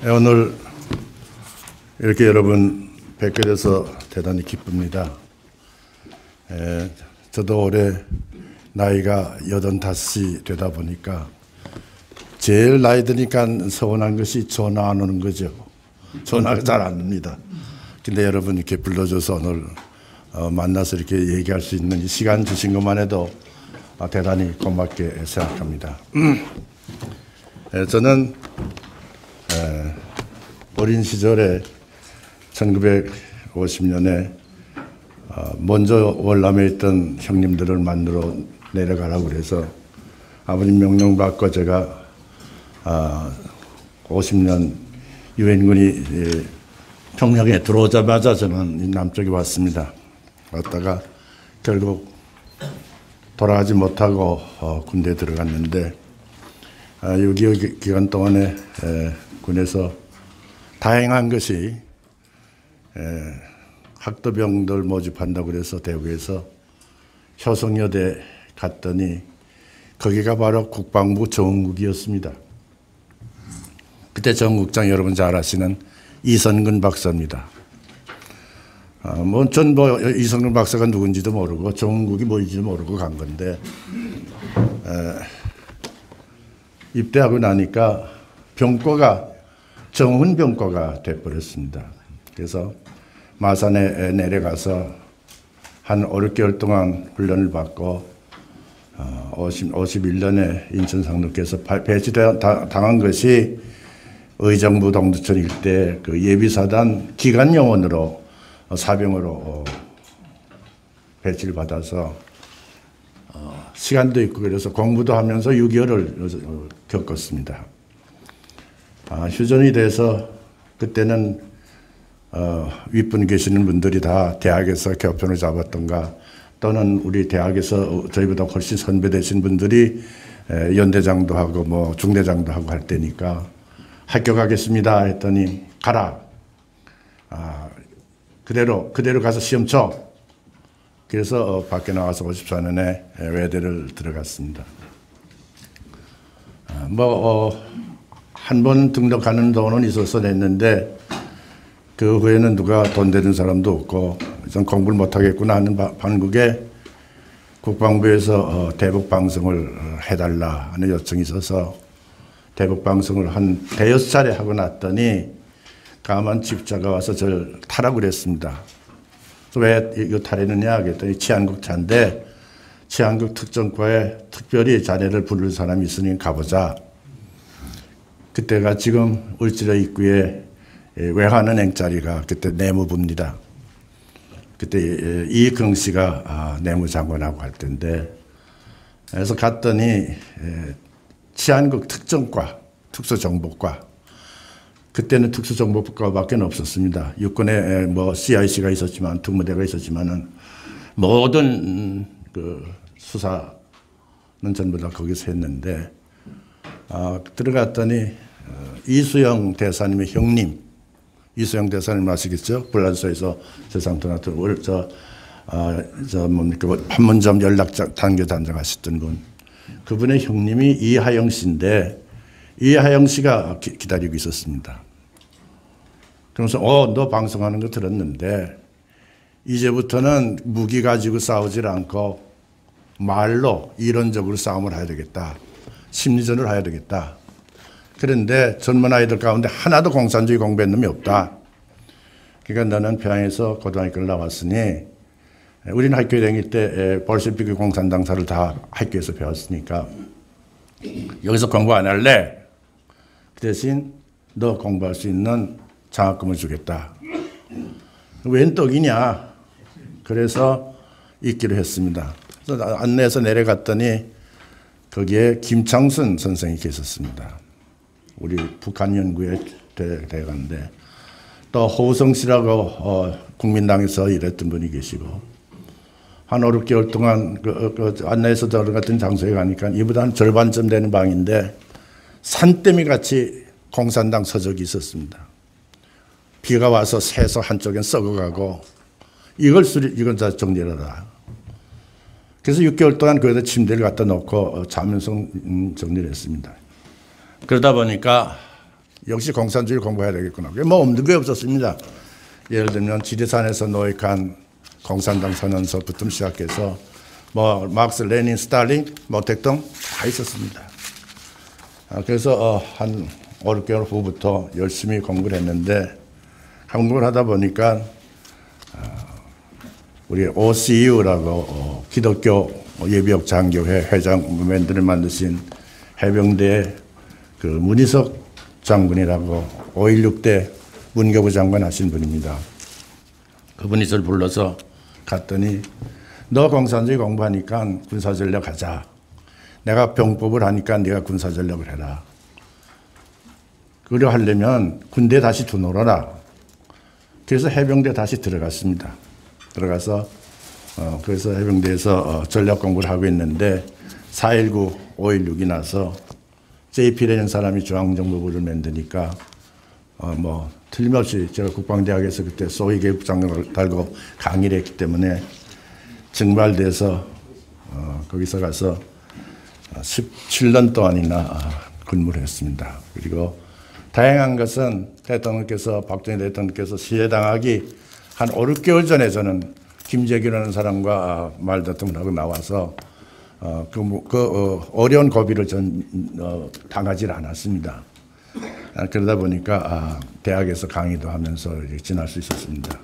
오늘 이렇게 여러분 뵙게 돼서 대단히 기쁩니다. 저도 올해 나이가 85이 되다 보니까 제일 나이 드니까 서운한 것이 전화 안 오는 거죠. 전화가 잘 안 옵니다. 근데 여러분 이렇게 불러줘서 오늘 만나서 이렇게 얘기할 수 있는 이 시간 주신 것만 해도 대단히 고맙게 생각합니다. 저는 어린 시절에 1950년에 먼저 월남에 있던 형님들을 만나러 내려가라고 그래서 아버님 명령 받고 제가 50년 유엔군이 평양에 들어오자마자 저는 남쪽에 왔습니다. 왔다가 결국 돌아가지 못하고 군대에 들어갔는데 6.25 기간 동안에 군에서 다행한 것이 학도병들 모집한다고 그래서 대구에서 효성여대 갔더니 거기가 바로 국방부 정국이었습니다. 그때 정국장 여러분 잘 아시는 이선근 박사입니다. 전 이선근 박사가 누군지도 모르고 정국이 뭔지도 모르고 간 건데 입대하고 나니까 병과가 정훈 병과가 돼버렸습니다. 그래서 마산에 내려가서 한 5, 6개월 동안 훈련을 받고 51년에 인천 상륙해서 배치당한 것이 의정부 동두천 일대 그 예비사단 기관요원으로 사병으로 배치를 받아서 시간도 있고 그래서 공부도 하면서 6개월을 겪었습니다. 휴전이 돼서 그때는 윗분 계시는 분들이 다 대학에서 교편을 잡았던가 또는 우리 대학에서 저희보다 훨씬 선배되신 분들이 연대장도 하고 뭐 중대장도 하고 할 때니까 합격하겠습니다 했더니 가라. 그대로 가서 시험 쳐. 그래서 밖에 나와서 54년에 외대를 들어갔습니다. 한 번 등록하는 돈은 있어서 냈는데 그 후에는 누가 돈 대는 사람도 없고 좀 공부를 못하겠구나 하는 반국에 국방부에서 대북 방송을 해달라 하는 요청이 있어서 대북 방송을 한 대여섯 차례 하고 났더니 가만 집자가 와서 저를 타라고 그랬습니다. 왜 이거 타려느냐 그랬더니 치안국 차인데 치안국 특정과에 특별히 자네를 부를 사람이 있으니 가보자. 그때가 지금 울지러 입구에 외환은행 자리가 그때 내무부입니다. 그때 이익흥 씨가 내무장관하고 할 때인데 그래서 갔더니 치안국 특정과 특수정보과 그때는 특수정보과밖에 없었습니다. 육군에 뭐 CIC가 있었지만 특무대가 있었지만은 모든 그 수사는 전부 다 거기서 했는데 들어갔더니 이수영 대사님의 형님, 이수영 대사님 아시겠죠? 불란서에서 세상 도나트 판문점 연락장 단계 단장하셨던 분, 그분의 형님이 이하영 씨인데 이하영 씨가 기다리고 있었습니다. 그러면서 너 방송하는 거 들었는데 이제부터는 무기 가지고 싸우질 않고 말로 이론적으로 싸움을 해야 되겠다. 심리전을 해야 되겠다. 그런데 젊은 아이들 가운데 하나도 공산주의 공부한 놈이 없다. 그러니까 너는 평양에서 고등학교를 나왔으니 우리는 학교에 다닐 때 볼셰비크 공산당사를 다 학교에서 배웠으니까 여기서 공부 안 할래? 그 대신 너 공부할 수 있는 장학금을 주겠다. 웬 떡이냐? 그래서 있기로 했습니다. 그래서 안내해서 내려갔더니 거기에 김창순 선생이 계셨습니다. 우리 북한 연구에 대가인데 또 호우성 씨라고 국민당에서 일했던 분이 계시고 한 5, 6개월 동안 안내해서 들어갔던 장소에 가니까 이보다 한 절반쯤 되는 방인데 산더미 같이 공산당 서적이 있었습니다. 비가 와서 새서 한쪽엔 썩어가고 이건 다 정리를 하라. 그래서 6개월 동안 거기다 침대를 갖다 놓고 자면서 정리를 했습니다. 그러다 보니까 역시 공산주의를 공부해야 되겠구나. 뭐 없는 게 없었습니다. 예를 들면 지리산에서 노획한 공산당 선언서부터 시작해서 뭐 막스, 레닌, 스탈린, 모택동 다 있었습니다. 그래서 한 5, 6개월 후부터 열심히 공부를 했는데 공부를 하다 보니까 우리 OCU라고 기독교 예비역 장교회 회장 무멘들을 만드신 해병대 그 문희석 장군이라고 5.16 때 문교부 장관 하신 분입니다. 그분이 저를 불러서 갔더니 너 공산주의 공부하니까 군사전력 하자. 내가 병법을 하니까 네가 군사전력을 해라. 그려 하려면 군대 다시 들어오라. 그래서 해병대 다시 들어갔습니다. 들어가서 그래서 해병대에서 전략 공부를 하고 있는데 4.19, 5.16이 나서 JP라는 사람이 중앙정보부를 만드니까 뭐 틀림없이 제가 국방대학에서 그때 소위 교육장을 달고 강의를 했기 때문에 증발돼서 거기서 가서 17년 동안이나 근무를 했습니다. 그리고 다행한 것은 대통령께서 박정희 대통령께서 시해당하기 한 5, 6개월 전에 저는 김재규라는 사람과 말다툼을 하고 나와서 어려운 고비를 당하지 않았습니다. 그러다 보니까 대학에서 강의도 하면서 지날 수 있었습니다.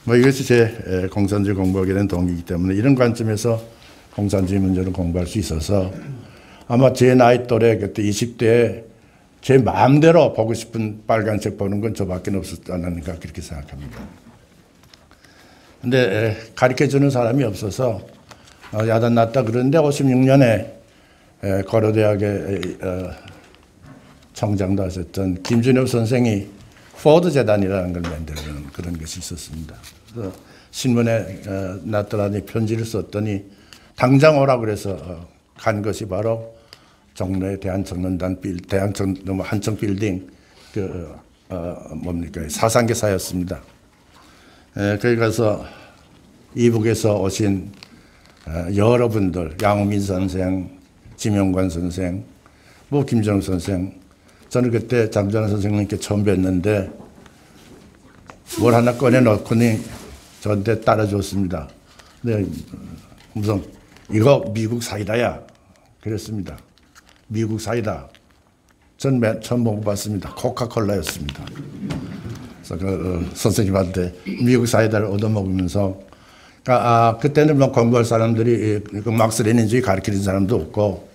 뭐 이것이 제 공산주의 공부하게 된 동기이기 때문에 이런 관점에서 공산주의 문제를 공부할 수 있어서 아마 제 나이 또래 그때 20대에 제 마음대로 보고 싶은 빨간색 보는 건 저밖에 없었지 않을까 그렇게 생각합니다. 근데 가르쳐주는 사람이 없어서 야단 났다 그러는데 56년에 고려대학의 청장도 하셨던 김준엽 선생이 포드 재단이라는 걸 만드는 그런 것이 있었습니다. 그래서 신문에 났더니 편지를 썼더니 당장 오라 그래서 간 것이 바로 종로의 대한청년단 한청 빌딩 사상계사였습니다. 거기 가서 이북에서 오신 여러분들, 양우민 선생, 지명관 선생, 뭐 김정욱 선생, 저는 그때 장전환 선생님께 처음 뵀는데 뭘 하나 꺼내놓고니 저한테 따라줬습니다. 근데 무슨 이거 미국 사이다야 그랬습니다. 미국 사이다. 전 처음 먹어봤습니다. 코카콜라였습니다. 그래서 그 선생님한테 미국 사이다를 얻어먹으면서 그때는 뭐 공부할 사람들이 그 막스 레닌주의 가르치는 사람도 없고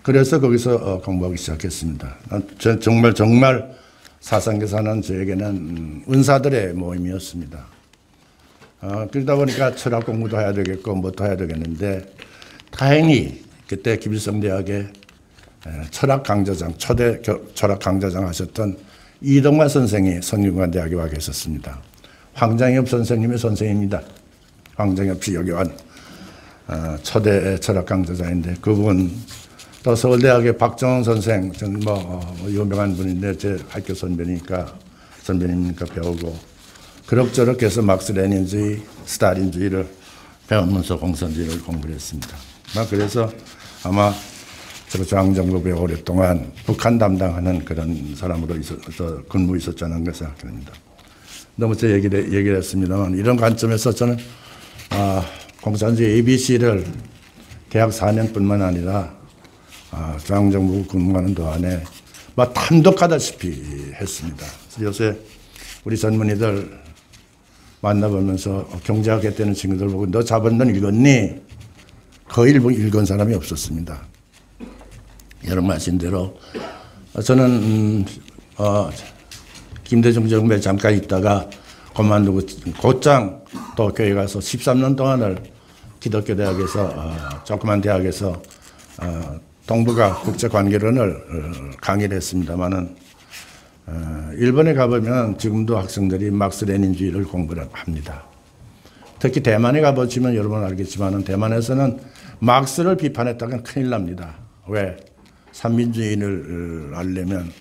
그래서 거기서 공부하기 시작했습니다. 전 정말 사상계사는 저에게는 은사들의 모임이었습니다. 그러다 보니까 철학 공부도 해야 되겠고 뭐도 해야 되겠는데 다행히 그때 김일성대학의 철학 강좌장, 초대 철학 강좌장 하셨던 이동관 선생이 성균관대학에 와 계셨습니다. 황장엽 선생님의 선생입니다. 황장엽 여기 온 초대 철학 강좌장인데 그분 또 서울대학의 박정원 선생, 저는 유명한 분인데 제 학교 선배니까 배우고 그럭저럭 해서 막스 레닌주의, 스탈린주의를 배우면서 공산주의를 공부를 했습니다. 그래서 아마 제가 중앙정보부에 오랫동안 북한 담당하는 그런 사람으로 근무 있었지 않은가 생각합니다. 너무 제 얘기를 했습니다만 이런 관점에서 저는 공산주의 ABC를 대학 4년뿐만 아니라 중앙정부 근무하는 동안에 탐독하다시피 했습니다. 요새 우리 젊은이들 만나보면서 경제학 했다는 친구들 보고 너 자본론 읽었니? 거의 읽은 사람이 없었습니다. 여러분 아신 대로 저는 김대중 정부에 잠깐 있다가 그만두고 곧장 또 교회 가서 13년 동안을 기독교 대학에서 조그만 대학에서 동북아 국제관계론을 강의를 했습니다마는 일본에 가보면 지금도 학생들이 막스 레닌주의를 공부를 합니다. 특히 대만에 가보시면 여러분 알겠지만 대만에서는 막스를 비판했다간 큰일 납니다. 왜? 삼민주의를 알려면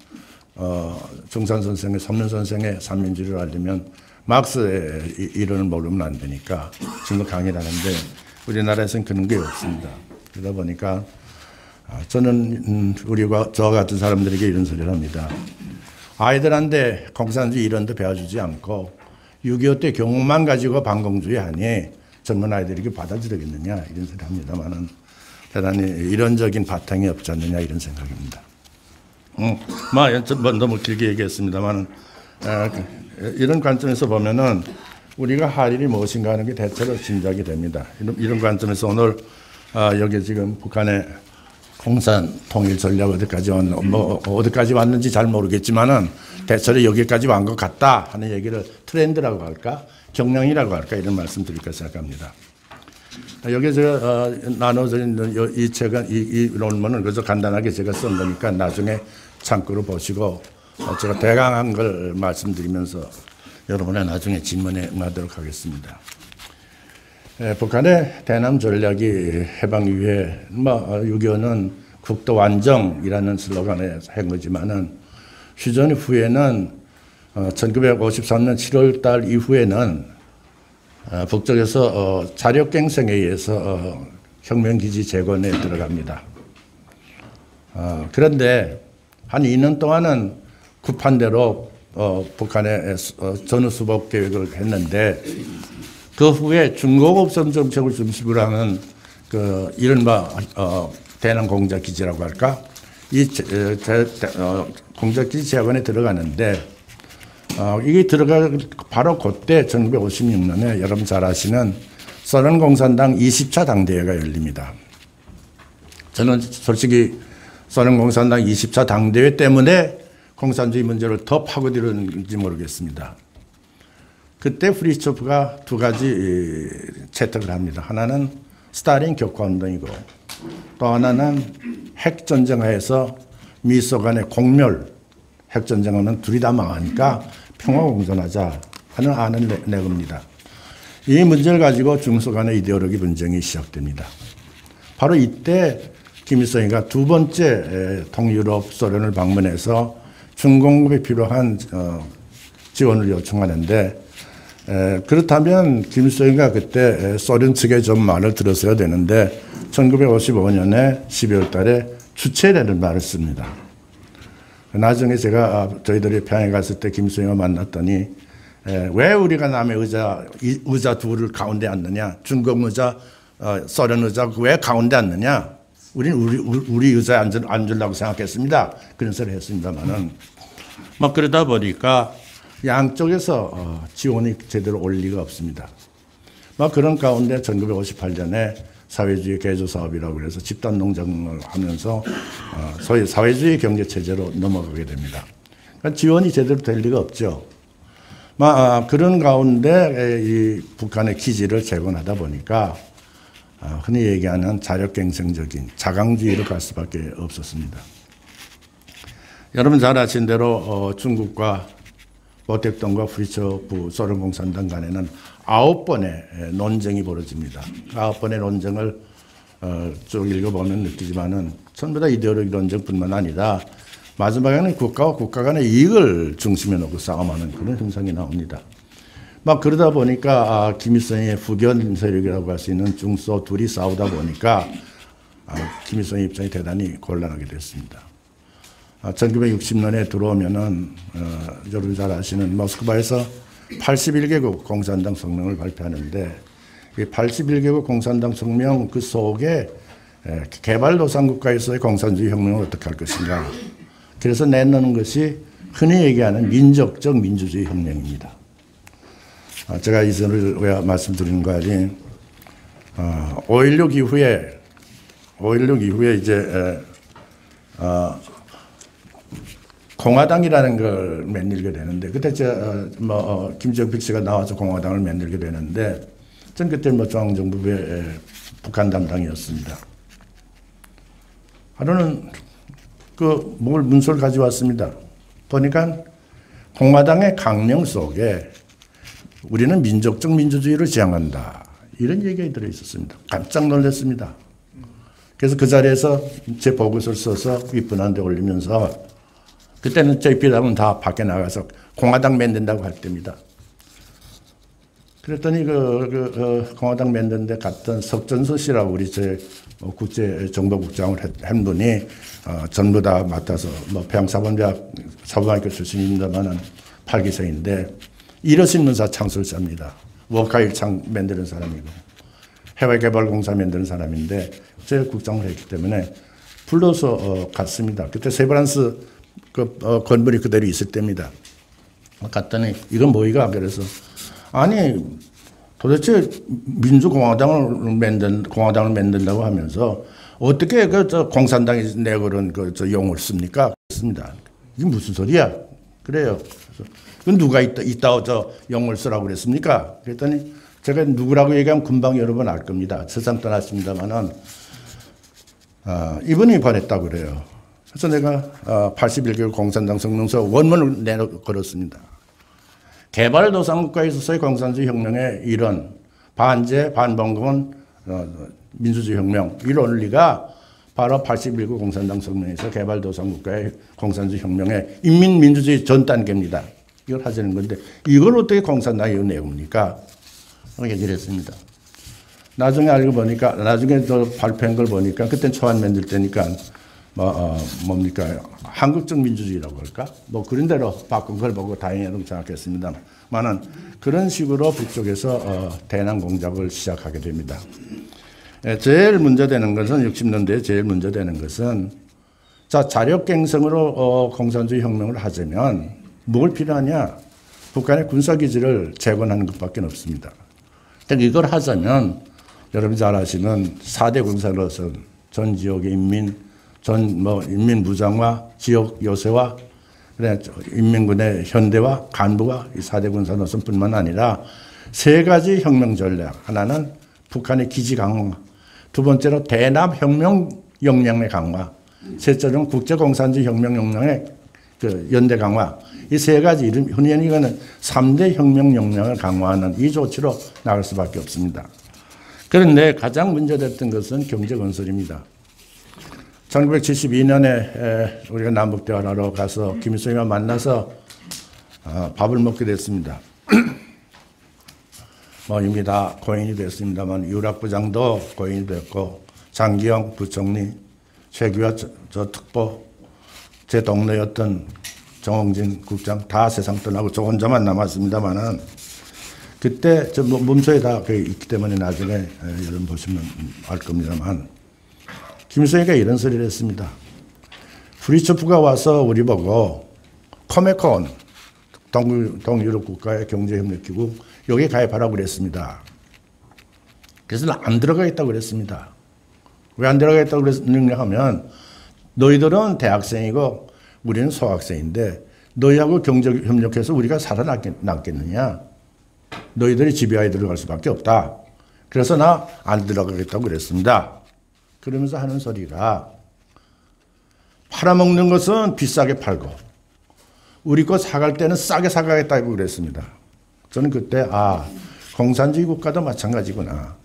정산 선생의, 삼륜 선생의 삼민주의를 알려면 막스의 이론을 모르면 안 되니까 지금도 강의를 하는데 우리나라에서는 그런 게 없습니다. 그러다 보니까 저는 우리가 저 같은 사람들에게 이런 소리를 합니다. 아이들한테 공산주의 이런 데 배워주지 않고 6.25 때 경험만 가지고 반공주의 하니 젊은 아이들에게 받아들이겠느냐 이런 소리 합니다만은 대단히 이론적인 바탕이 없지 않느냐 이런 생각입니다. 너무 길게 얘기했습니다만 이런 관점에서 보면은 우리가 할 일이 무엇인가 하는 게 대체로 짐작이 됩니다. 이런 관점에서 오늘 여기 지금 북한의 공산 통일 전략 어디까지 왔는지 잘 모르겠지만은 대체로 여기까지 완 것 같다 하는 얘기를 트렌드라고 할까 경향이라고 할까 이런 말씀 드릴까 생각합니다. 여기 제가 나눠져 있는 이 책은 이 논문은 그저 간단하게 제가 쓴 거니까 나중에 참고로 보시고 제가 대강한 걸 말씀드리면서 여러분의 나중에 질문에 응하도록 하겠습니다. 북한의 대남 전략이 해방 이후에 6.25는 국도 완정이라는 슬로건에 한 거지만은 휴전 후에는 1953년 7월 달 이후에는 북쪽에서 자력갱생에 의해서 혁명기지 재건에 들어갑니다. 그런데 한 2년 동안은 급한대로 북한의 전후수복 계획을 했는데 그 후에 중공업선 정책을 중심으로 하는 그 이른바 대남 공작기지라고 할까? 이 공작기지 재건에 들어가는데 이게 바로 그때 1956년에 여러분 잘 아시는 소련공산당 20차 당대회가 열립니다. 저는 솔직히 소련공산당 20차 당대회 때문에 공산주의 문제를 더 파고들었는지 모르겠습니다. 그때 프리츠초프가 두 가지 채택을 합니다. 하나는 스탈린 격화운동이고 또 하나는 핵전쟁하에서 미소 간의 공멸, 핵전쟁하면 둘이 다 망하니까 평화공존하자 하는 안을 내겁니다. 이 문제를 가지고 중소 간의 이데올로기 분쟁이 시작됩니다. 바로 이때 김일성이가 두 번째 동유럽 소련을 방문해서 중공급이 필요한 지원을 요청하는데 그렇다면 김일성이가 그때 소련 측에 좀 말을 들었어야 되는데 1955년에 12월 달에 주체라는 말을 씁니다. 나중에 저희들이 평양에 갔을 때 김일성이가 만났더니 왜 우리가 남의 의자 둘을 가운데 앉느냐 중공 의자 소련 의자 왜 가운데 앉느냐 우리는 우리 의자에 앉으려고 생각했습니다. 그런 소리를 했습니다만은 그러다 보니까 양쪽에서 지원이 제대로 올 리가 없습니다. 그런 가운데 1958년에 사회주의 개조 사업이라고 해서 집단 농장을 하면서 소위 사회주의 경제 체제로 넘어가게 됩니다. 그러니까 지원이 제대로 될 리가 없죠. 그런 가운데 이 북한의 기지를 재건하다 보니까 흔히 얘기하는 자력갱생적인 자강주의로 갈 수밖에 없었습니다. 여러분 잘 아신 대로 중국과 모택동과 프리츠초프 소련공산당 간에는 9번의 논쟁이 벌어집니다. 9번의 논쟁을 쭉 읽어보면 느끼지만은 전부 다 이데올로기 논쟁뿐만 아니라 마지막에는 국가와 국가 간의 이익을 중심에 놓고 싸움하는 그런 형상이 나옵니다. 그러다 보니까 김일성의 후견 세력이라고 할 수 있는 중소 둘이 싸우다 보니까 김일성의 입장이 대단히 곤란하게 됐습니다. 1960년에 들어오면은 여러분 잘 아시는 모스크바에서 81개국 공산당 성명을 발표하는데 이 81개국 공산당 성명 그 속에 개발도상국가에서의 공산주의 혁명을 어떻게 할 것인가. 그래서 내놓는 것이 흔히 얘기하는 민족적 민주주의 혁명입니다. 제가 이전을 왜 말씀드리는 거 아니 5.16 이후에 이제 공화당이라는 걸 만들게 되는데 그때 김정필 씨가 나와서 공화당을 만들게 되는데 전 그때 중앙정부의 북한 담당이었습니다. 하루는 문서를 가져왔습니다. 보니까 공화당의 강령 속에 우리는 민족적 민주주의를 지향한다. 이런 얘기가 들어있었습니다. 깜짝 놀랐습니다. 그래서 그 자리에서 제 보고서를 써서 윗분한테 올리면서 그때는 JP라면 다 밖에 나가서 공화당 만든다고 할 때입니다. 그랬더니 공화당 만드는데 갔던 석전서 씨라고 우리 제 국제정보국장을 한 분이 전부 다 맡아서 뭐 평사범대학 사범학교 출신입니다만은 8기생인데 일어신문사 창설자입니다. 워카일창 만드는 사람이고 해외개발공사 만드는 사람인데 제 국장을 했기 때문에 불러서 갔습니다. 그때 세브란스 건물이 그대로 있을 때입니다. 갔더니 이건 뭐이가 그래서 아니 도대체 민주공화당을 만든다고 하면서 어떻게 공산당이 내걸은 용을 씁니까? 씁니다. 이게 무슨 소리야? 그래요. 그래서 누가 이따 용을 쓰라고 그랬습니까? 그랬더니 제가 누구라고 얘기하면 금방 여러분 알 겁니다. 세상 떠났습니다만은 이분이 보냈다고 그래요. 그래서 내가 81개월 공산당 성명서 원문을 걸었습니다. 개발도상국가에 있어서의 공산주의 혁명의 이론, 반제, 반봉건, 민주주의 혁명, 이 논리가 바로 81구 공산당 성명에서 개발도상국가의 공산주의 혁명의 인민민주주의 전 단계입니다. 이걸 하자는 건데 이걸 어떻게 공산당이 내옵니까? 얘기를 했습니다. 나중에 알고 보니까, 나중에 발표한 걸 보니까, 그땐 초안 만들 때니까, 뭡니까, 한국적 민주주의라고 할까? 뭐 그런 대로 바꾼 걸 보고 다행이라고 생각했습니다만은 그런 식으로 북쪽에서 대남 공작을 시작하게 됩니다. 제일 문제되는 것은 60년대에 제일 문제되는 것은 자 자력갱생으로 공산주의 혁명을 하자면 뭘 필요하냐? 북한의 군사기지를 재건하는 것밖에 없습니다. 그러니까 이걸 하자면 여러분 잘 아시는 4대 군사로선 전 지역의 인민 무장과 지역 요새와 인민군의 현대와 간부와 이 4대 군사 노선뿐만 아니라 세 가지 혁명 전략. 하나는 북한의 기지 강화, 두 번째로 대남 혁명 역량의 강화, 셋째로는 국제공산주의 혁명 역량의 연대 강화. 이 세 가지 흔히 이거는 3대 혁명 역량을 강화하는 이 조치로 나갈 수밖에 없습니다. 그런데 가장 문제됐던 것은 경제 건설입니다. 1972년에 우리가 남북대화하러 가서 김일성이와 만나서 밥을 먹게 됐습니다. 뭐 이미 다 고인이 됐습니다만 유락부장도 고인이 됐고 장기영 부총리, 최규하 저 특보, 제 동료였던 정홍진 국장 다 세상 떠나고 저 혼자만 남았습니다만은 그때 저 문서에 다 있기 때문에 나중에 여러분 보시면 알 겁니다만 김일성이가 이런 소리를 했습니다. 프리츠프가 와서 우리 보고 코메콘 동유럽 국가의 경제협력기구 여기에 가입하라고 그랬습니다. 그래서 안 들어가겠다고 그랬습니다. 왜 안 들어가겠다고 그랬느냐 하면 너희들은 대학생이고 우리는 소학생인데 너희하고 경제협력해서 우리가 살아남겠느냐. 너희들이 집요하게 들어갈 수밖에 없다. 그래서 나 안 들어가겠다고 그랬습니다. 그러면서 하는 소리가 팔아먹는 것은 비싸게 팔고 우리 거 사갈 때는 싸게 사가겠다고 그랬습니다. 저는 그때 공산주의 국가도 마찬가지구나.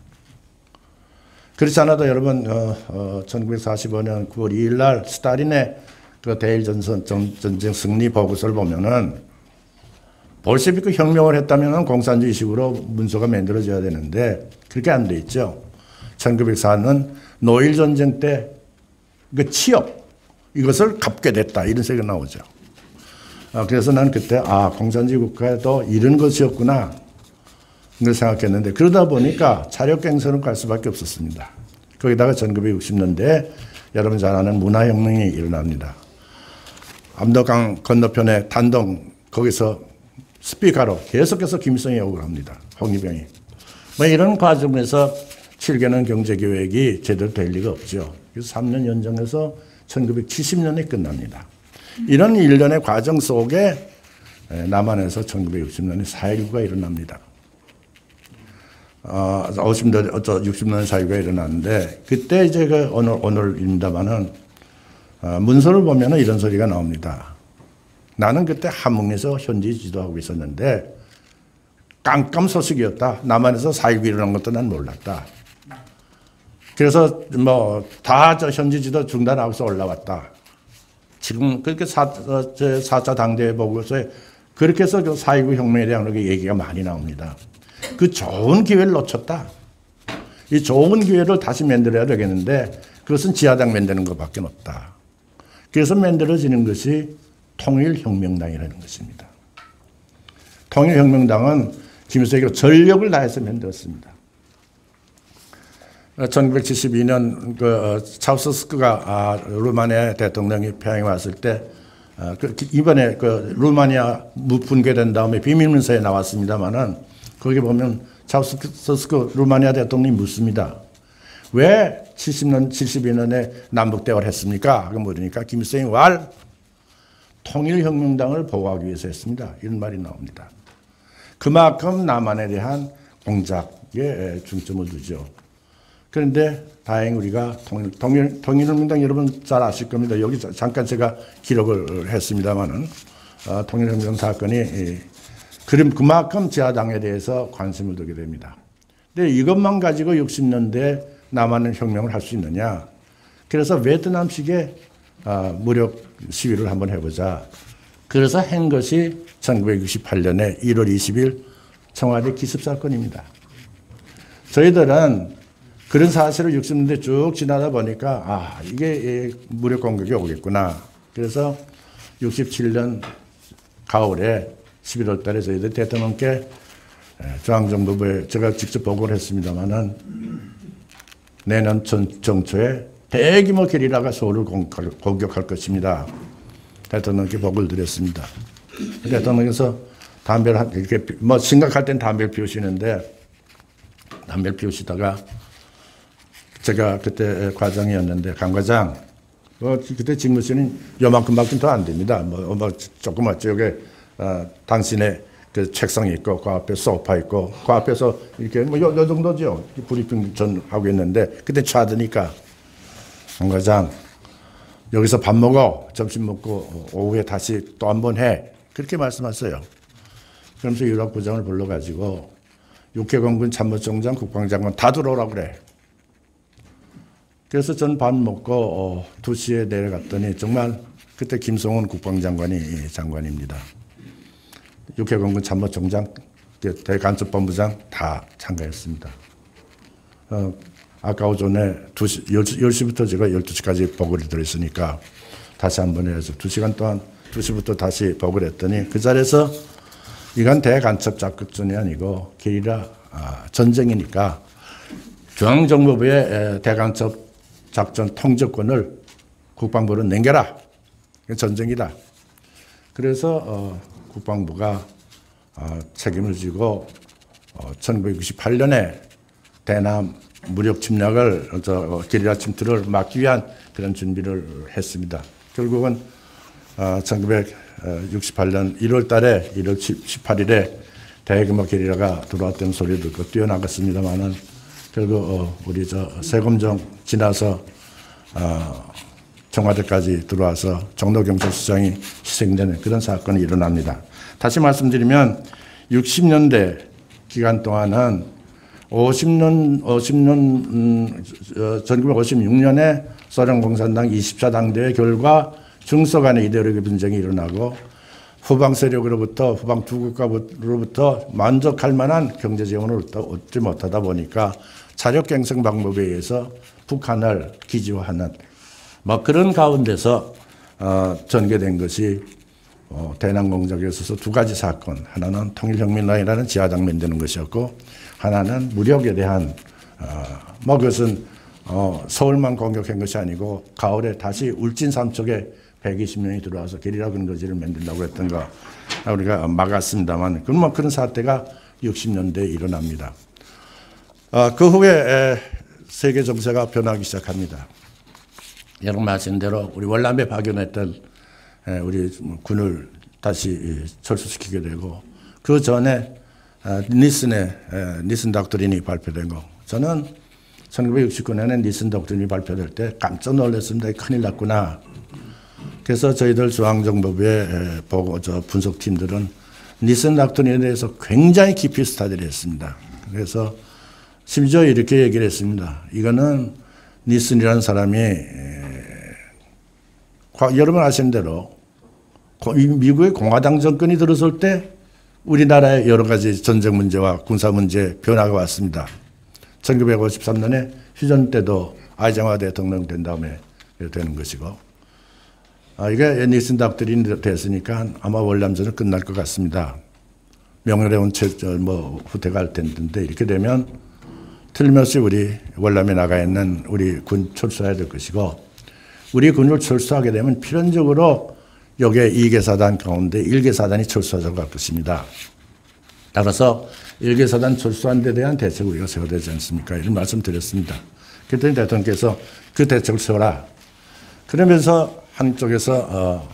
그렇지 않아도 여러분 1945년 9월 2일 날 스탈린의 그 대일 전쟁 승리 보고서를 보면은 볼셰비크 혁명을 했다면 공산주의식으로 문서가 만들어져야 되는데 그렇게 안 돼 있죠. 1904년 노일 전쟁 때 그 취업 이것을 갚게 됐다 이런 소리가 나오죠. 그래서 난 그때 공산주의 국가에도 이런 것이었구나 이걸 생각했는데 그러다 보니까 자력갱선을 갈 수밖에 없었습니다. 거기다가 1960년대에 여러분 잘 아는 문화혁명이 일어납니다. 압록강 건너편에 단동 거기서 스피커로 계속해서 김일성이 욕을 합니다. 홍위병이. 뭐 이런 과정에서 7개년 경제계획이 제대로 될 리가 없죠. 그래서 3년 연장해서 1970년에 끝납니다. 이런 일련의 과정 속에 남한에서 1960년에 4.19가 일어납니다. 60년 4.19가 일어났는데 그때 이제 오늘입니다만은 문서를 보면은 이런 소리가 나옵니다. 나는 그때 함흥에서 현지 지도하고 있었는데 깜깜소식이었다. 남한에서 4.19가 일어난 것도 난 몰랐다. 그래서 뭐 다 저 현지 지도 중단하고서 올라왔다. 지금 그렇게 4차 당대회 보고서에 그렇게 해서 그 4.19 혁명에 대한 얘기가 많이 나옵니다. 그 좋은 기회를 놓쳤다. 이 좋은 기회를 다시 만들어야 되겠는데 그것은 지하당 만드는 것밖에 없다. 그래서 만들어지는 것이 통일혁명당이라는 것입니다. 통일혁명당은 김일성이 전력을 다해서 만들었습니다. 1972년 차우스스크가 루마니아 대통령이 평양에 왔을 때 이번에 루마니아 분괴된 다음에 비밀문서에 나왔습니다만은 거기 보면 차우스스크 루마니아 대통령이 묻습니다. 왜 72년에 남북대화를 했습니까? 그 물으니까 김일성이 통일혁명당을 보호하기 위해서 했습니다. 이런 말이 나옵니다. 그만큼 남한에 대한 공작에 중점을 두죠. 그런데 다행히 우리가 통일혁명당 여러분 잘 아실 겁니다. 여기 잠깐 제가 기록을 했습니다만은 통일혁명당 사건이 그만큼 지하당에 대해서 관심을 두게 됩니다. 근데 이것만 가지고 60년대 남한은 혁명을 할 수 있느냐? 그래서 베트남식의 무력 시위를 한번 해보자. 그래서 한 것이 1968년에 1월 20일 청와대 기습사건입니다. 저희들은 그런 사실을 60년대 쭉 지나다 보니까 이게 무력 공격이 오겠구나. 그래서 67년 가을에 11월 달에 저희들 대통령께 중앙정보부에 제가 직접 보고를 했습니다마는 내년 정초에 대규모 게리라가 서울을 공격할 것입니다. 대통령께 보고를 드렸습니다. 대통령께서 담배를 이렇게 심각할 땐 담배를 피우시는데 담배를 피우시다가 제가 그때 과장이었는데 강 과장 그때 직무실은 요만큼밖에 더 안 됩니다. 조그맣죠. 여기 당신의 그 책상이 있고 그 앞에 소파 있고 그 앞에서 이렇게 요 정도죠. 브리핑 전 하고 있는데 그때 차드니까 강 과장 여기서 밥 먹어. 점심 먹고 오후에 다시 또 한 번 해. 그렇게 말씀하세요. 그러면서 유럽부장을 불러가지고 육해공군 참모총장 국방장관 다 들어오라고 그래. 그래서 전 밥 먹고 2시에 내려갔더니 정말 그때 김성훈 국방장관이 장관입니다. 육해공군 참모총장, 대간첩본부장 다 참가했습니다. 아까 오전에 10시부터 제가 12시까지 보고를 드렸으니까 다시 한번 해서 2시간 동안 2시부터 다시 보고를 했더니 그 자리에서 이건 대간첩 작전이 아니고 게리라 전쟁이니까 중앙정보부의 대간첩 작전 통제권을 국방부로 넘겨라. 전쟁이다. 그래서 국방부가 책임을 지고 1968년에 대남 무력 침략을 게리라 침투를 막기 위한 그런 준비를 했습니다. 결국은 1968년 1월 달에 1월 18일에 대규모 게리라가 들어왔다는 소리 듣고 뛰어나갔습니다만은 결국 우리 세검정 지나서 청와대까지 들어와서 종로경찰서장이 희생되는 그런 사건이 일어납니다. 다시 말씀드리면 60년대 기간 동안은 1956년에 소련 공산당 20차 당대회 결과 중서 간의 이데올로기 분쟁이 일어나고 후방 세력으로부터 후방 두 국가로부터 만족할 만한 경제 지원을 얻지 못하다 보니까 자력 갱생 방법에 의해서 북한을 기지화하는 그런 가운데서 전개된 것이 대남 공작에 있어서 두 가지 사건, 하나는 통일혁명당이라는 지하당 만드는 것이었고 하나는 무력에 대한 그것은 서울만 공격한 것이 아니고 가을에 다시 울진 삼척에 120명이 들어와서 게리라 근거지를 만든다고 했던 거 우리가 막았습니다만 그런 사태가 60년대에 일어납니다. 그 후에 세계 정세가 변하기 시작합니다. 여러분 아시는 대로 우리 월남에 파견했던 우리 군을 다시 철수시키게 되고 그 전에 니슨 독트린이 발표된 거. 저는 1969년에 니슨 독트린이 발표될 때 깜짝 놀랐습니다. 큰일 났구나. 그래서 저희들 중앙정보부의 분석팀들은 니슨 독트린에 대해서 굉장히 깊이 스터디를 했습니다. 그래서 심지어 이렇게 얘기를 했습니다. 이거는 니슨이라는 사람이 여러분 아시는 대로 미국의 공화당 정권이 들어설 때 우리나라의 여러 가지 전쟁 문제와 군사 문제 변화가 왔습니다. 1953년에 휴전 때도 아이젠하워 대통령 된 다음에 되는 것이고, 이게 닉슨 닥터린이 됐으니까 아마 월남전은 끝날 것 같습니다. 명예로운 후퇴가 할 텐데, 이렇게 되면 틀림없이 우리 월남에 나가 있는 우리 군 철수해야 될 것이고, 우리 군을 철수하게 되면 필연적으로 여기에 2개 사단 가운데 1개 사단이 철수하자고 할 것입니다. 따라서 1개 사단 철수한 데 대한 대책을 우리가 세워야 되지 않습니까? 이런 말씀 드렸습니다. 그랬더니 대통령께서 그 대책을 세워라. 그러면서 한쪽에서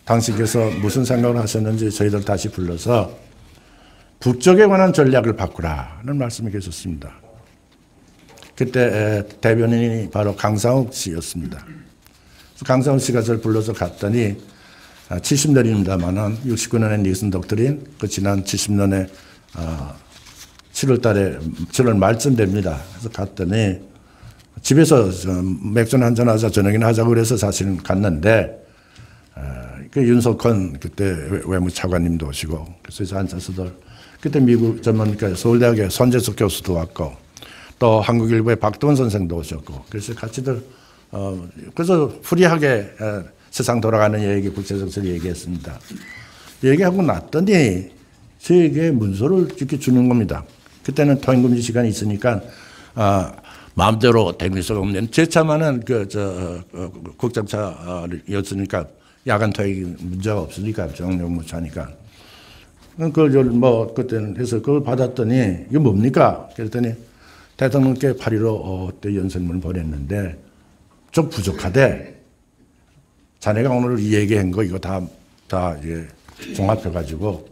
당신께서 무슨 생각을 하셨는지 저희들 다시 불러서 북쪽에 관한 전략을 바꾸라는 말씀이 계셨습니다. 그때 대변인이 바로 강상욱 씨였습니다. 강상욱 씨가 저를 불러서 갔더니 70년입니다만은 69년에 닉슨 독트린, 그 지난 70년에 7월 달에 7월 말쯤 됩니다. 그래서 갔더니 집에서 맥주 한잔 하자, 저녁이나 하자고 그래서 사실은 갔는데, 그 윤석헌 그때 외무차관님도 오시고, 그래서 앉아서들, 그때 미국 전문가 서울대학의 손재숙 교수도 왔고, 또 한국일보의 박동원 선생도 오셨고, 그래서 같이들, 그래서 프리하게 세상 돌아가는 얘기, 국제정세를 얘기했습니다. 얘기하고 났더니 저에게 문서를 이렇게 주는 겁니다. 그때는 통행금지 시간이 있으니까, 마음대로 될 수가 없는, 제 차만은 국장차였으니까 야간 통행 문제가 없으니까, 정용무차니까. 그걸 그때는 해서 그걸 받았더니, 이게 뭡니까? 그랬더니 대통령께 8.15 때 연설문을 보냈는데, 좀 부족하대. 자네가 오늘 얘기한 거 이거 다 이제 종합해가지고,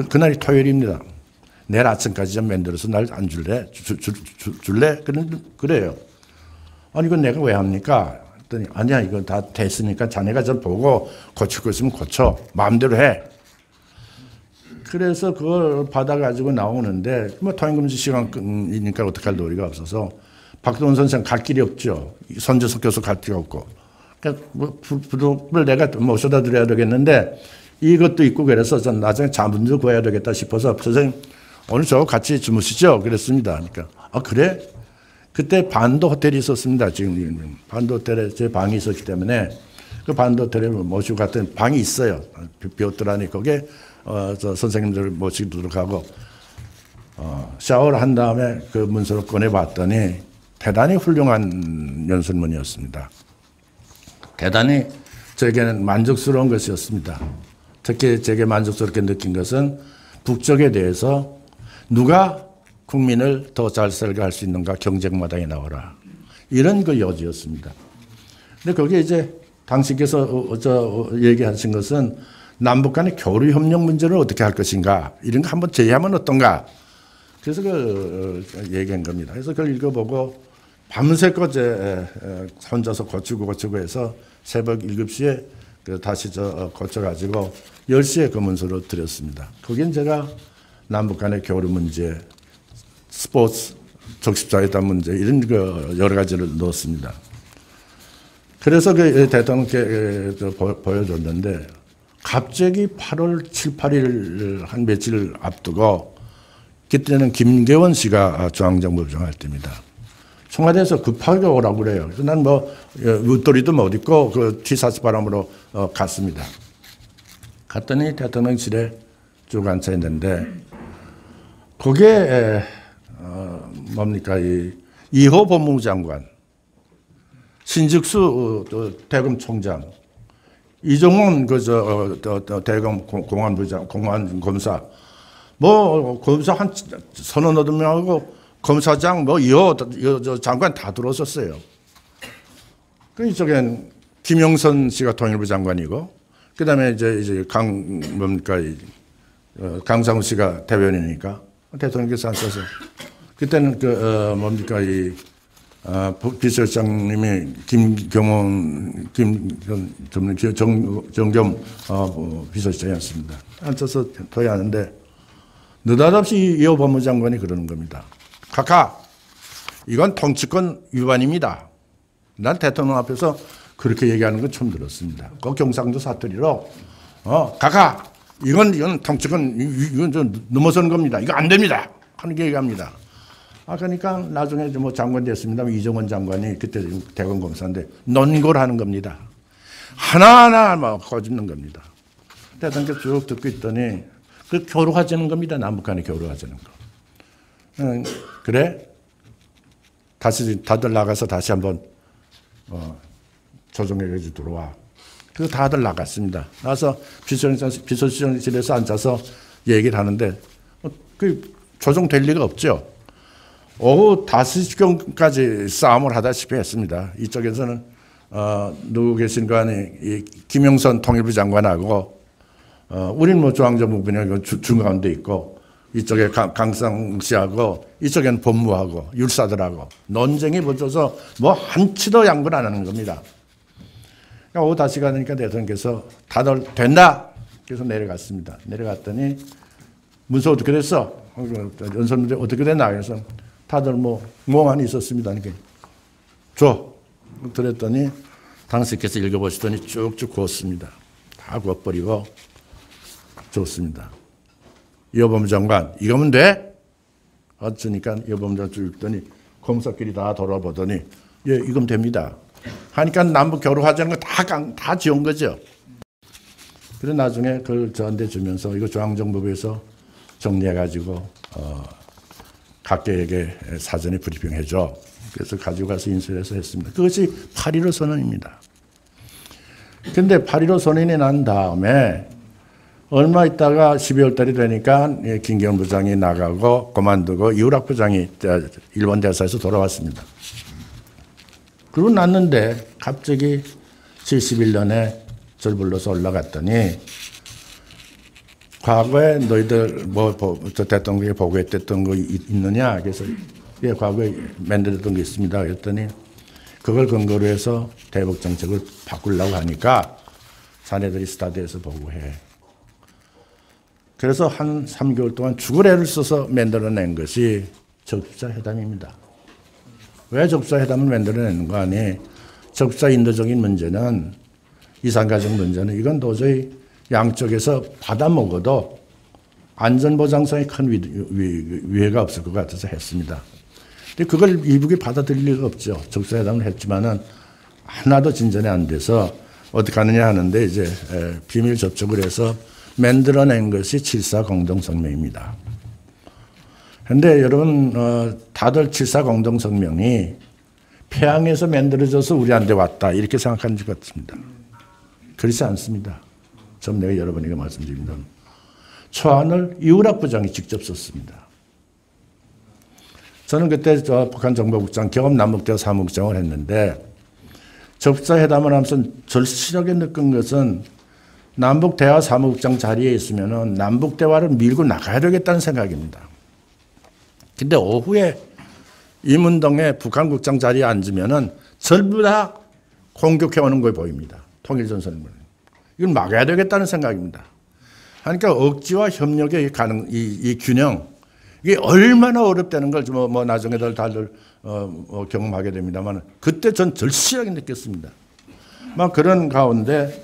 그날이 토요일입니다. 내일 아침까지 좀 만들어서 날 안 줄래? 줄래? 그래요. 아니, 이건 내가 왜 합니까? 그랬더니, 아니야, 이거 다 됐으니까 자네가 좀 보고 고칠 거 있으면 고쳐. 마음대로 해. 그래서 그걸 받아가지고 나오는데, 통행금지 시간이니까 어떡할 도리가 없어서, 박동원 선생 갈 길이 없죠. 손재숙 교수 갈 길이 없고. 그러니까 부득을 내가 모셔다 드려야 되겠는데, 이것도 있고 그래서 전 나중에 자문도 구해야 되겠다 싶어서, 선생님, 오늘 저 같이 주무시죠? 그랬습니다. 그러니까, 그래? 그때 반도 호텔이 있었습니다. 지금 반도 호텔에 제 방이 있었기 때문에 그 반도 호텔에 모시고 갔더니 방이 있어요. 비었더라니 거기에 저 선생님들 모시고 들어가고 샤워를 한 다음에 그 문서를 꺼내봤더니 대단히 훌륭한 연설문이었습니다. 대단히 저에게는 만족스러운 것이었습니다. 특히 제게 만족스럽게 느낀 것은 북쪽에 대해서 누가 국민을 더 잘 살게 할 수 있는가 경쟁마당에 나오라. 이런 그 요지였습니다. 근데 거기에 이제 당신께서 얘기하신 것은 남북 간의 교류 협력 문제를 어떻게 할 것인가. 이런 거 한번 제의하면 어떤가. 그래서 얘기한 겁니다. 그래서 그걸 읽어보고 밤새껏 혼자서 고치고 해서 새벽 7시에 다시 고쳐가지고 10시에 그 문서를 드렸습니다. 거긴 제가 남북 간의 교류 문제, 스포츠, 적십자회담 문제 이런 여러 가지를 넣었습니다. 그래서 그 대통령께 보여줬는데 갑자기 8월 7, 8일 한 며칠 앞두고 그때는 김계원 씨가 중앙정부부장 할 때입니다. 청와대에서 급하게 오라고 그래요. 그래서 난 웃도리도 못 입고 그 티셔츠 바람으로 갔습니다. 갔더니 대통령실에 쭉 앉아 있는데 거기에 뭡니까 이호 법무부 장관, 신직수 대검 총장, 이종원 대검 공안부장, 공안검사, 검사 한 서너 명하고 검사장 이호 장관 다 들어섰어요. 그 이쪽엔 김영선 씨가 통일부 장관이고, 그 다음에 이제 강상우 씨가 대변인이니까 대통령께서 앉아서 그때는 비서실장님이 정겸 비서실장이었습니다. 앉아서 토의하는데 느닷없이 이호 법무장관이 그러는 겁니다. 카카, 이건 통치권 위반입니다. 난 대통령 앞에서 그렇게 얘기하는 건 처음 들었습니다. 그 경상도 사투리로 카카, 이건 통치권, 이건 좀 넘어서는 겁니다. 이거 안 됩니다. 하는 게 얘기합니다. 그러니까 나중에 뭐 장관 됐습니다만 이정원 장관이 그때 대검검사인데 논골하는 겁니다. 하나하나 막 거짓는 겁니다. 대단히 쭉 듣고 있더니 그 교류하자는 겁니다. 남북 간에 교류하자는 거. 그래? 다시 다들 나가서 다시 한번 조정회의지 들어와. 그 다들 나갔습니다. 나서 비서실에서 앉아서 얘기를 하는데 그 조정될 리가 없죠. 오후 5시경까지 싸움을 하다시피 했습니다. 이쪽에서는 누구 계신가 하니 김영선 통일부 장관하고 우리는 뭐 중앙정부분이 중가운데 있고 이쪽에 강상 씨하고 이쪽에는 법무하고 율사들하고 논쟁이 붙어서 뭐 한치도 양보를 안 하는 겁니다. 그러니까 오후 5시 가니까 대통령께서 다들 된다. 그래서 내려갔습니다. 내려갔더니 문서 어떻게 됐어? 연설문제 어떻게 됐나? 그래서 다들 뭐 멍하니 있었습니다. 그러니까 줘. 그랬더니 당신께서 읽어보시더니 쭉쭉 구웠습니다. 다 구워버리고 줬습니다. 여범 장관 이거면 돼? 어쩌니까 여범 장관 쭉 읽더니 검사끼리 다 돌아보더니 예 이거면 됩니다. 하니까 남북 교류하자는 거 다 지운 거죠. 그래서 나중에 그걸 저한테 주면서 이거 중앙정보부에서 정리해가지고 각계에게 사전에 브리핑해줘. 그래서 가지고 가서 인쇄해서 했습니다. 그것이 8.15 선언입니다. 그런데 8.15 선언이 난 다음에 얼마 있다가 12월 달이 되니까 김경원 부장이 나가고 그만두고 이우락 부장이 일본 대사에서 돌아왔습니다. 그러고 났는데 갑자기 71년에 저를 불러서 올라갔더니 과거에 너희들 저 대통령이 보고했던 거 있느냐? 그래서 예, 과거에 만들었던 게 있습니다. 그랬더니 그걸 근거로 해서 대북 정책을 바꾸려고 하니까 자네들이 스타디에서 보고해. 그래서 한 3개월 동안 죽을 애를 써서 만들어낸 것이 적자 회담입니다. 왜 적자 회담을 만들어내는 거 아니? 적자 인도적인 문제는 이산가족 문제는 이건 도저히 양쪽에서 받아먹어도 안전보장상에 큰 위해가 없을 것 같아서 했습니다. 근데 그걸 이북이 받아들일 리가 없죠. 적자 회담을 했지만은 하나도 진전이 안 돼서 어떻게 하느냐 하는데 이제 비밀 접촉을 해서 만들어낸 것이 7.4 공동성명입니다. 그런데 여러분 다들 7.4 공동성명이 평양에서 만들어져서 우리한테 왔다 이렇게 생각하는 것 같습니다. 그렇지 않습니다. 좀 내가 여러분에게 말씀드립니다. 초안을 이우락 부장이 직접 썼습니다. 저는 그때 북한 정보국장 경험 남북대화 사무국장을 했는데 적자회담을 하면서 절실하게 느낀 것은 남북대화 사무국장 자리에 있으면 남북대화를 밀고 나가야 되겠다는 생각입니다. 근데 오후에 임은동에 북한국장 자리에 앉으면 전부 다 공격해오는 거 보입니다. 통일전선을. 이건 막아야 되겠다는 생각입니다. 그러니까 억지와 협력의 이 균형, 이게 얼마나 어렵다는 걸 뭐 나중에 다들 경험하게 됩니다만 그때 전 절실하게 느꼈습니다. 막 그런 가운데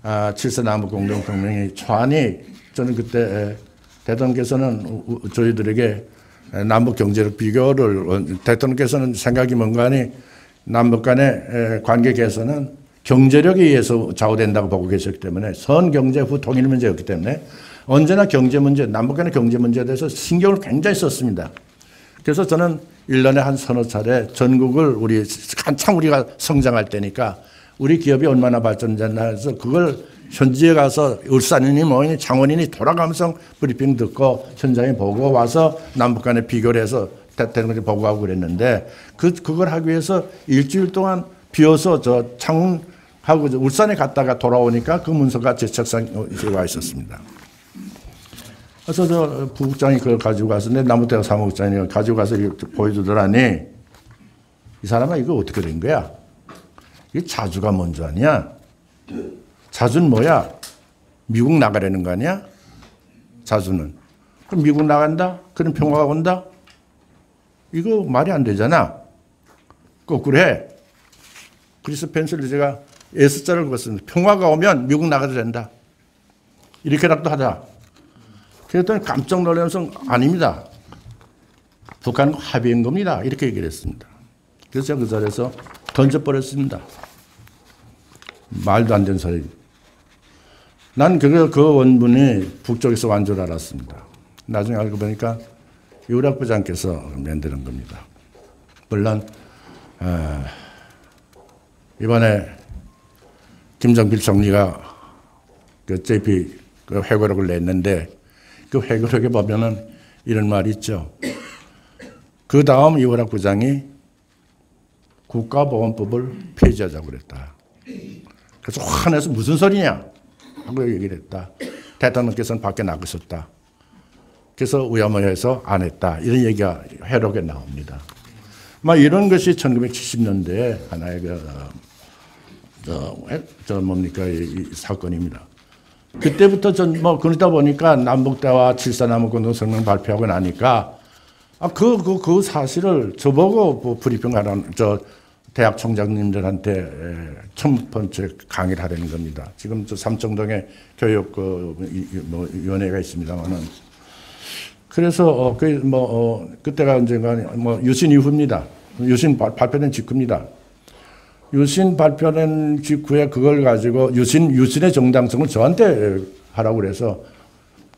7.4 남북공동성명의 초안이 저는 그때 대통령께서는 저희들에게 남북 경제력 비교를 대통령께서는 생각이 뭔가 하니 남북 간의 관계 개선은 경제력에 의해서 좌우된다고 보고 계셨기 때문에 선경제 후 통일 문제였기 때문에 언제나 경제 문제, 남북 간의 경제 문제에 대해서 신경을 굉장히 썼습니다. 그래서 저는 1년에 한 서너 차례 전국을 한참 우리가 성장할 때니까 우리 기업이 얼마나 발전됐나 해서 그걸 현지에 가서 울산이니 뭐니 창원이니 돌아가면서 브리핑 듣고 현장에 보고 와서 남북 간에 비교를 해서 대통령한테 보고하고 그랬는데 그걸 하기 위해서 일주일 동안 비어서 저 창원하고 울산에 갔다가 돌아오니까 그 문서가 제 책상에 와 있었습니다. 그래서 저 부국장이 그걸 가지고 가서 내 남북대화 사무국장이 가지고 가서 보여주더라니 이 사람아 이거 어떻게 된 거야? 이게 자주가 먼저 아니야? 자주는 뭐야? 미국 나가려는 거 아니야? 자주는. 그럼 미국 나간다? 그럼 평화가 온다? 이거 말이 안 되잖아. 거꾸로 해. 그래서 펜슬을 제가 S자를 그었습니다. 평화가 오면 미국 나가도 된다. 이렇게라도 하자. 그랬더니 깜짝 놀라면서 아닙니다. 북한과 합의한 겁니다. 이렇게 얘기를 했습니다. 그래서 제가 그 자리에서 던져버렸습니다. 말도 안 되는 소리. 난 그 원문이 북쪽에서 완 줄 알았습니다. 나중에 알고 보니까 유락 부장께서 만드는 겁니다. 물론 이번에 김정필 총리가 그 JP 그 회고록을 냈는데 그 회고록에 보면은 이런 말이 있죠. 그 다음 이호락 부장이 국가보안법을 폐지하자고 그랬다. 그래서 화내서 무슨 소리냐 하고 얘기를 했다. 대통령께서는 밖에 나가셨다. 그래서 우야무야해서 안 했다. 이런 얘기가 회록에 나옵니다. 막 이런 것이 1970년대에 하나의 뭡니까 이 사건입니다. 그때부터 그러다 보니까 남북대화 7.4남북 성명 발표하고 나니까 그 사실을 저보고 브리핑하라는 대학 총장님들한테 첫 번째 강의를 하려는 겁니다. 지금 삼청동에 교육 위원회가 있습니다만은 그래서 그때가 언젠가 유신 이후입니다. 유신 발표된 직후입니다. 유신 발표된 직후에 그걸 가지고 유신의 정당성을 저한테 하라고 그래서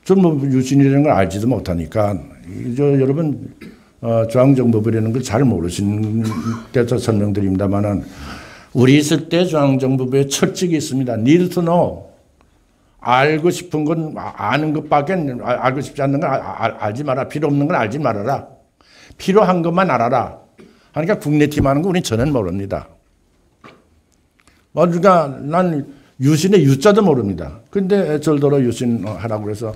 저는 유신이라는 걸 알지도 못하니까 여러분 중앙정부부라는 걸 잘 모르신 때도 설명드립니다만은 우리 있을 때 중앙정부부에 철칙이 있습니다. need to know. 알고 싶은 건 아는 것밖에 알고 싶지 않는 건 알지 마라. 필요 없는 건 알지 말아라. 필요한 것만 알아라. 그러니까 국내팀 하는 거 우리는 전혀 모릅니다. 그러니까 난 유신의 유자도 모릅니다. 근데 절더러 유신 하라고 해서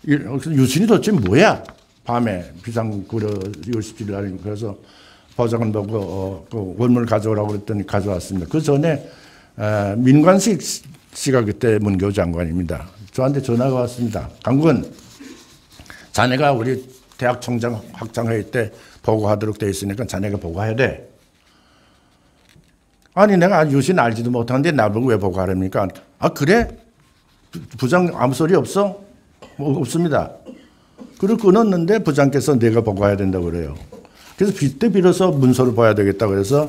유신이 도대체 뭐야? 밤에 비상구려 2월 17일 날 그래서 보좌관 보고 그 원문을 가져오라고 그랬더니 가져왔습니다. 그 전에 민관식 씨가 그때 문교부 장관입니다. 저한테 전화가 왔습니다. 강군, 자네가 우리 대학 총장 확장회의 때 보고하도록 돼 있으니까 자네가 보고해야 돼. 아니 내가 유신 알지도 못하는데 나보고 왜 보고하랍니까? 아 그래? 부장 아무 소리 없어? 없습니다. 그리고 끊었는데 부장께서 내가 보고해야 된다고 그래요. 그래서 그때 비로소 문서를 봐야 되겠다 그래서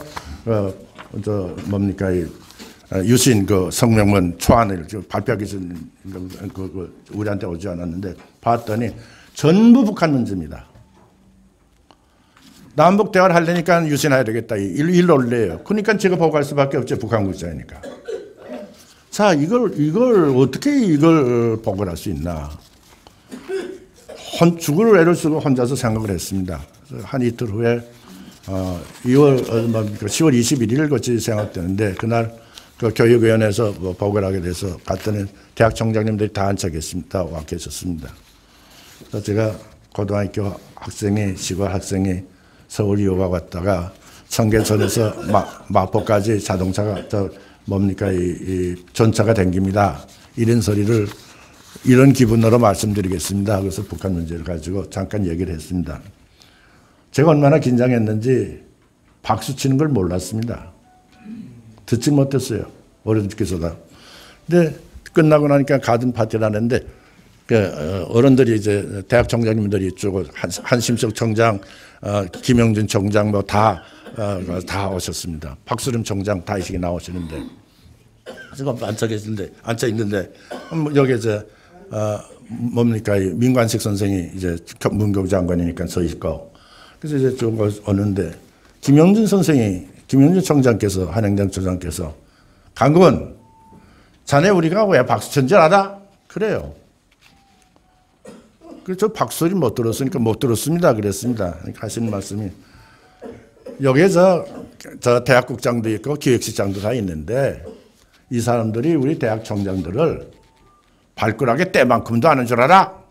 유신 그 성명문 초안을 발표하기 전 우리한테 오지 않았는데 봤더니 전부 북한 문제입니다. 남북 대화를 하려니까 유신해야 되겠다. 일로 올래요. 그러니까 제가 보고할 수밖에 없죠. 북한 국자니까. 자, 이걸 어떻게 보고를 할 수 있나. 죽을 애를 쓰고 혼자서 생각을 했습니다. 한 이틀 후에 10월 21일 같이 생각되는데 그날 그 교육위원회에서 보고를 하게 돼서 갔더니 대학 총장님들이 다 앉아 와 계셨습니다. 그래서 제가 고등학교 학생이 시골 학생이 서울 유학 왔다가 청계천에서 마포까지 자동차가 이 전차가 댕깁니다. 이런 소리를 이런 기분으로 말씀드리겠습니다. 그래서 북한 문제를 가지고 잠깐 얘기를 했습니다. 제가 얼마나 긴장했는지 박수 치는 걸 몰랐습니다. 듣지 못했어요. 어른들께서도. 근데 끝나고 나니까 가든 파티를 하는데 어른들이 이제 대학 총장님들이 있고 한심석 총장, 김영준 총장 다 오셨습니다. 박수림 총장 다 이식이 나오시는데 제가 앉아 있는데 여기 이제 민관식 선생이 이제 문교부 장관이니까 서 있고 그래서 이제 좀 오는데 김영준 총장께서 한행정 조장께서 강군 자네 우리가 왜 박수 친 줄 알아? 그래요. 그래서 저 박수를 못 들었으니까 못 들었습니다. 그랬습니다. 그러니까 하시는 말씀이 여기에 저 대학국장도 있고 기획실장도 다 있는데 이 사람들이 우리 대학 총장들을 발가락에 때만큼도 아는 줄 알아?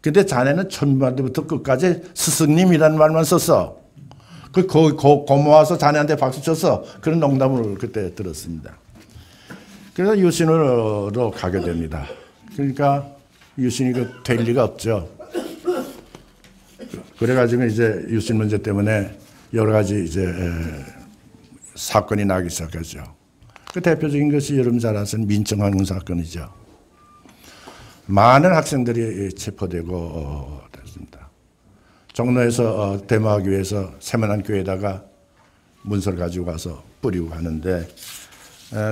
근데 자네는 처음부터 끝까지 스승님이라는 말만 썼어. 고마워서 자네한테 박수 쳤어. 그런 농담을 그때 들었습니다. 그래서 유신으로 가게 됩니다. 그러니까 유신이 될 리가 없죠. 그래가지고 이제 유신 문제 때문에 여러 가지 이제 사건이 나기 시작하죠. 그 대표적인 것이 여러분 잘 아시는 민청항문 사건이죠. 많은 학생들이 체포되고 됐습니다. 종로에서 데모하기 위해서 세만한 교회에다가 문서를 가지고 가서 뿌리고 가는데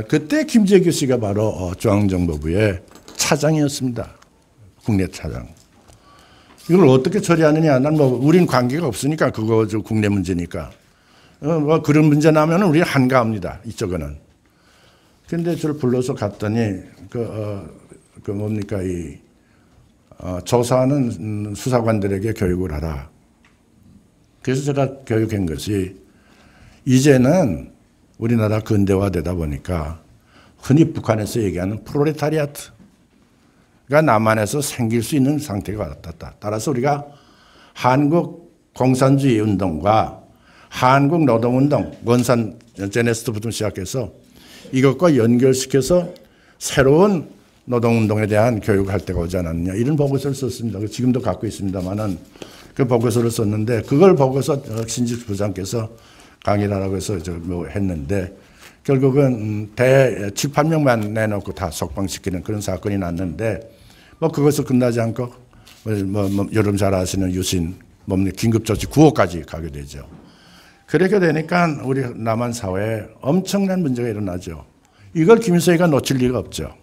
그때 김재규 씨가 바로 중앙정보부의 차장이었습니다. 국내 차장. 이걸 어떻게 처리하느냐? 난 뭐 우린 관계가 없으니까 그거 저 국내 문제니까. 뭐 그런 문제 나면은 우리 한가합니다. 이쪽은. 근데 저를 불러서 갔더니 그 뭡니까 이 조사하는 수사관들에게 교육을 하라. 그래서 제가 교육한 것이 이제는 우리나라 근대화되다 보니까 흔히 북한에서 얘기하는 프롤레타리아트가 남한에서 생길 수 있는 상태가 왔다. 따라서 우리가 한국 공산주의 운동과 한국 노동운동, 원산 제네스트부터 시작해서 이것과 연결시켜서 새로운 노동운동에 대한 교육을 할 때가 오지 않았느냐 이런 보고서를 썼습니다. 지금도 갖고 있습니다만은 그 보고서를 썼는데 그걸 보고서 신직 부장께서 강의를 하라고 해서 뭐 했는데 결국은 7, 8명만 내놓고 다 석방시키는 그런 사건이 났는데 뭐 그것을 끝나지 않고 뭐 여러분 잘 아시는 유신 긴급조치 9호까지 가게 되죠. 그렇게 되니까 우리 남한 사회에 엄청난 문제가 일어나죠. 이걸 김일성이가 놓칠 리가 없죠.